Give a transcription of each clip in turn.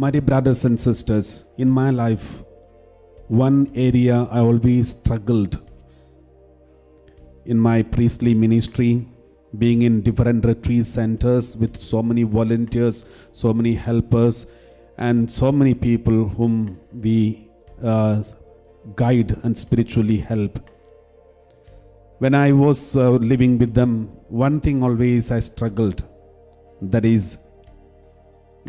My dear brothers and sisters, in my life, one area I always struggled in my priestly ministry, being in different retreat centers with so many volunteers, so many helpers, and so many people whom we guide and spiritually help. When I was living with them, one thing always I struggled, that is,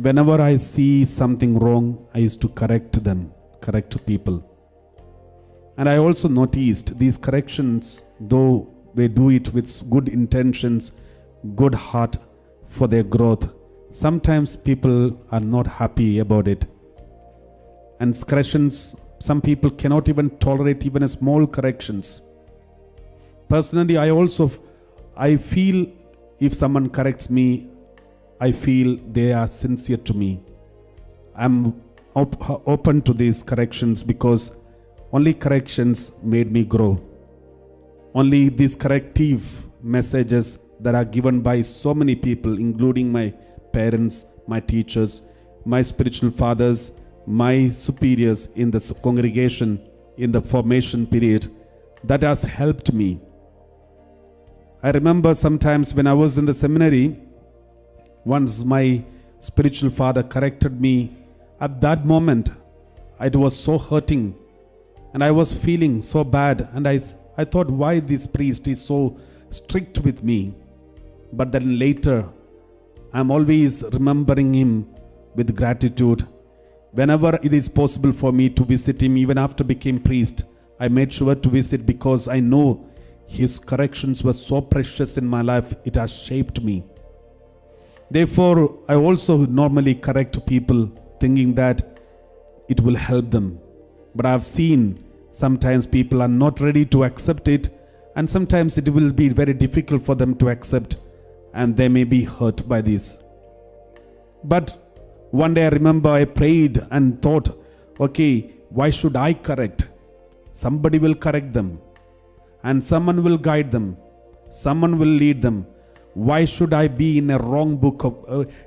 whenever I see something wrong, I used to correct them, correct people. And I also noticed these corrections, though they do it with good intentions, good heart for their growth, sometimes people are not happy about it. And corrections, some people cannot even tolerate even a small corrections. Personally, I feel if someone corrects me, I feel they are sincere to me. I'm open to these corrections because only corrections made me grow. Only these corrective messages that are given by so many people, including my parents, my teachers, my spiritual fathers, my superiors in the congregation in the formation period, that has helped me. I remember sometimes when I was in the seminary, once my spiritual father corrected me. At that moment, it was so hurting and I was feeling so bad, and I thought, why this priest is so strict with me? But then later, I'm always remembering him with gratitude. Whenever it is possible for me to visit him, even after became priest, I made sure to visit because I know his corrections were so precious in my life. It has shaped me. Therefore, I also normally correct people thinking that it will help them. But I have seen sometimes people are not ready to accept it, and sometimes it will be very difficult for them to accept, and they may be hurt by this. But one day I remember I prayed and thought, okay, why should I correct? Somebody will correct them, and someone will guide them, someone will lead them. Why should I be in a wrong book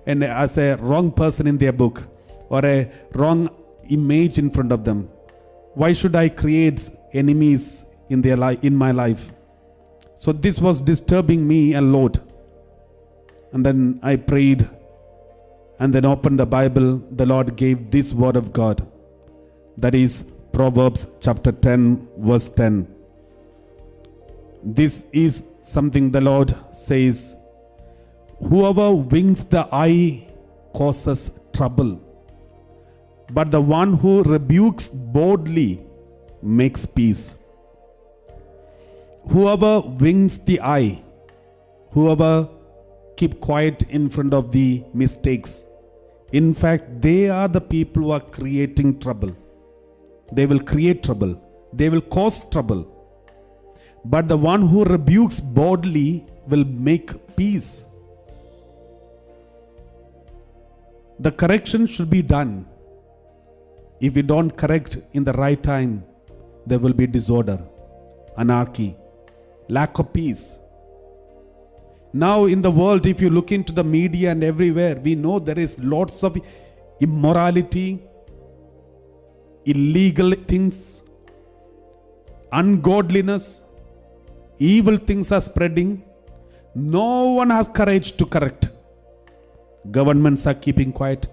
and as a wrong person in their book, or a wrong image in front of them? Why should I create enemies in their life, in my life? So this was disturbing me a lot. And then I prayed and then opened the Bible. The Lord gave this word of God, that is Proverbs chapter 10 verse 10. This is something the Lord says, whoever winks the eye causes trouble, but the one who rebukes boldly makes peace. Whoever winks the eye, whoever keep quiet in front of the mistakes, in fact, they are the people who are creating trouble. They will create trouble. They will cause trouble. But the one who rebukes boldly will make peace. The correction should be done. If we don't correct in the right time, there will be disorder, anarchy, lack of peace. Now in the world, if you look into the media and everywhere, we know there is lots of immorality, illegal things, ungodliness, evil things are spreading. No one has courage to correct. Governments are keeping quiet.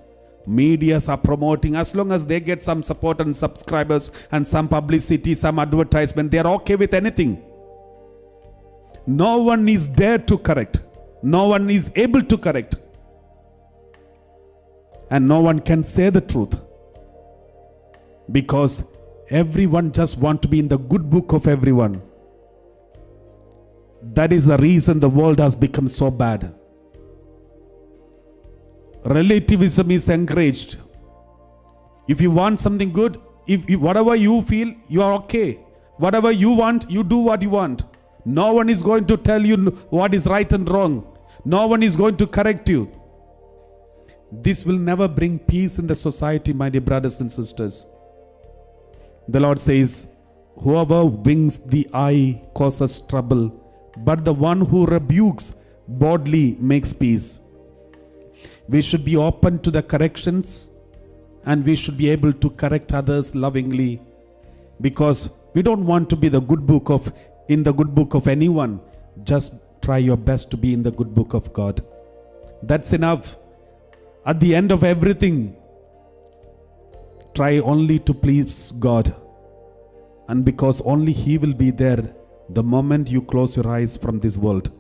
Medias are promoting. As long as they get some support and subscribers and some publicity, some advertisement, they are okay with anything. No one is there to correct. No one is able to correct. And no one can say the truth. Because everyone just wants to be in the good book of everyone. That is the reason the world has become so bad. Relativism is encouraged. If you want something good, whatever you feel, you are okay. Whatever you want, you do what you want. No one is going to tell you what is right and wrong. No one is going to correct you. This will never bring peace in the society, my dear brothers and sisters. The Lord says, whoever winks the eye causes trouble, but the one who rebukes boldly makes peace. We should be open to the corrections and we should be able to correct others lovingly, because we don't want to be in the good book of anyone. Just try your best to be in the good book of God. That's enough. At the end of everything, try only to please God, and because only He will be there the moment you close your eyes from this world.